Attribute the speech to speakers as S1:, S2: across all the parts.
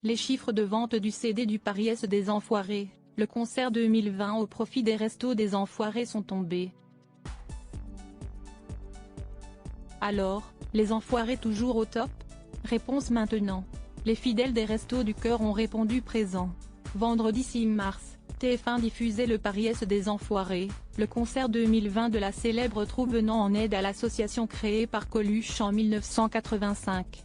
S1: Les chiffres de vente du CD du Paris S des Enfoirés, le concert 2020 au profit des Restos des Enfoirés sont tombés. Alors, les Enfoirés toujours au top? Réponse maintenant. Les fidèles des Restos du Cœur ont répondu présent. Vendredi 6 mars, TF1 diffusait le Paris S des Enfoirés, le concert 2020 de la célèbre troupe venant en aide à l'association créée par Coluche en 1985.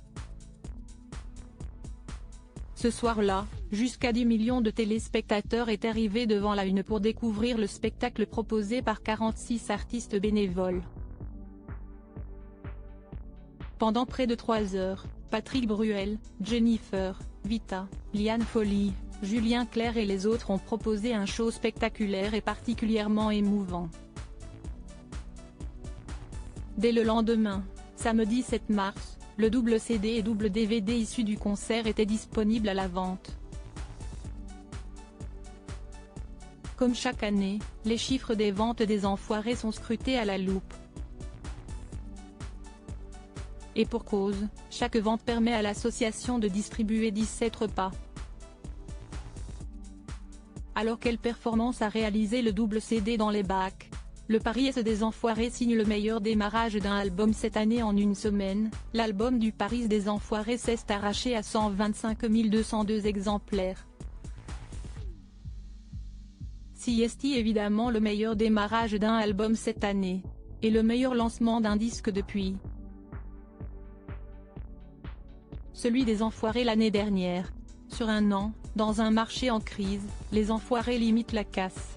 S1: Ce soir-là, jusqu'à 10 millions de téléspectateurs étaient arrivés devant la une pour découvrir le spectacle proposé par 46 artistes bénévoles. Pendant près de 3 heures, Patrick Bruel, Jennifer, Vita, Liane Folly, Julien Clerc et les autres ont proposé un show spectaculaire et particulièrement émouvant. Dès le lendemain, samedi 7 mars, le double CD et double DVD issus du concert étaient disponibles à la vente. Comme chaque année, les chiffres des ventes des Enfoirés sont scrutés à la loupe. Et pour cause, chaque vente permet à l'association de distribuer 17 repas. Alors quelle performance a réalisé le double CD dans les bacs? Le Paris S des Enfoirés signe le meilleur démarrage d'un album cette année en une semaine. L'album du Paris des Enfoirés s'est arraché à 125 202 exemplaires. C'est évidemment le meilleur démarrage d'un album cette année. Et le meilleur lancement d'un disque depuis celui des Enfoirés l'année dernière. Sur un an, dans un marché en crise, les Enfoirés limitent la casse.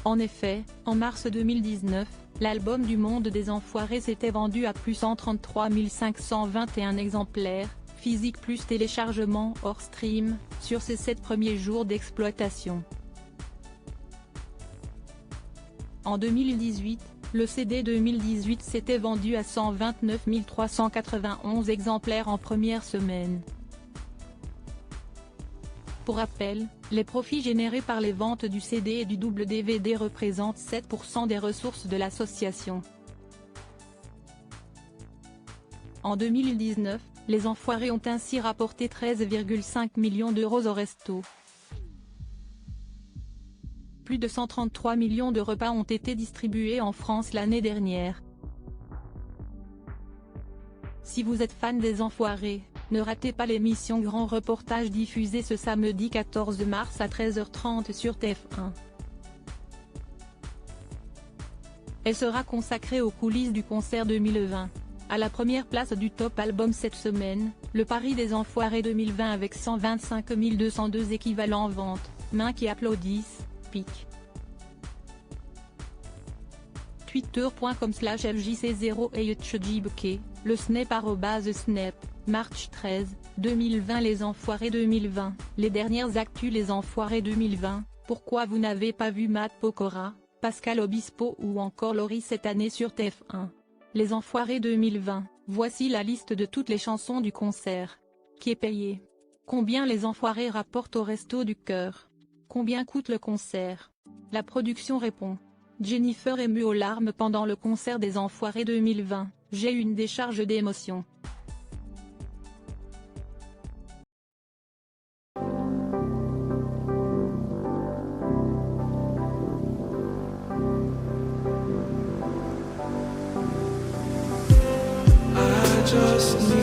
S1: En effet, en mars 2019, l'album du Monde des Enfoirés s'était vendu à plus 133 521 exemplaires, physique plus téléchargement hors stream, sur ses 7 premiers jours d'exploitation. En 2018, le CD 2018 s'était vendu à 129 391 exemplaires en première semaine. Pour rappel, les profits générés par les ventes du CD et du double DVD représentent 7% des ressources de l'association. En 2019, les Enfoirés ont ainsi rapporté 13,5 millions d'euros au resto. Plus de 133 millions de repas ont été distribués en France l'année dernière. Si vous êtes fan des Enfoirés, ne ratez pas l'émission Grand Reportage diffusée ce samedi 14 mars à 13h30 sur TF1. Elle sera consacrée aux coulisses du concert 2020. À la première place du top album cette semaine, le Paris des Enfoirés 2020 avec 125 202 équivalents en vente, mains qui applaudissent, pique. Twitter.com/FJC0HJBK, le Snap @Snap, March 13, 2020 Les Enfoirés 2020, les dernières actus Les Enfoirés 2020, pourquoi vous n'avez pas vu Matt Pokora, Pascal Obispo ou encore Laurie cette année sur TF1. Les Enfoirés 2020, voici la liste de toutes les chansons du concert. Qui est payé? Combien les Enfoirés rapportent au Resto du Cœur? Combien coûte le concert? La production répond. Jennifer émue aux larmes pendant le concert des Enfoirés 2020, j'ai eu une décharge d'émotions.
S2: Just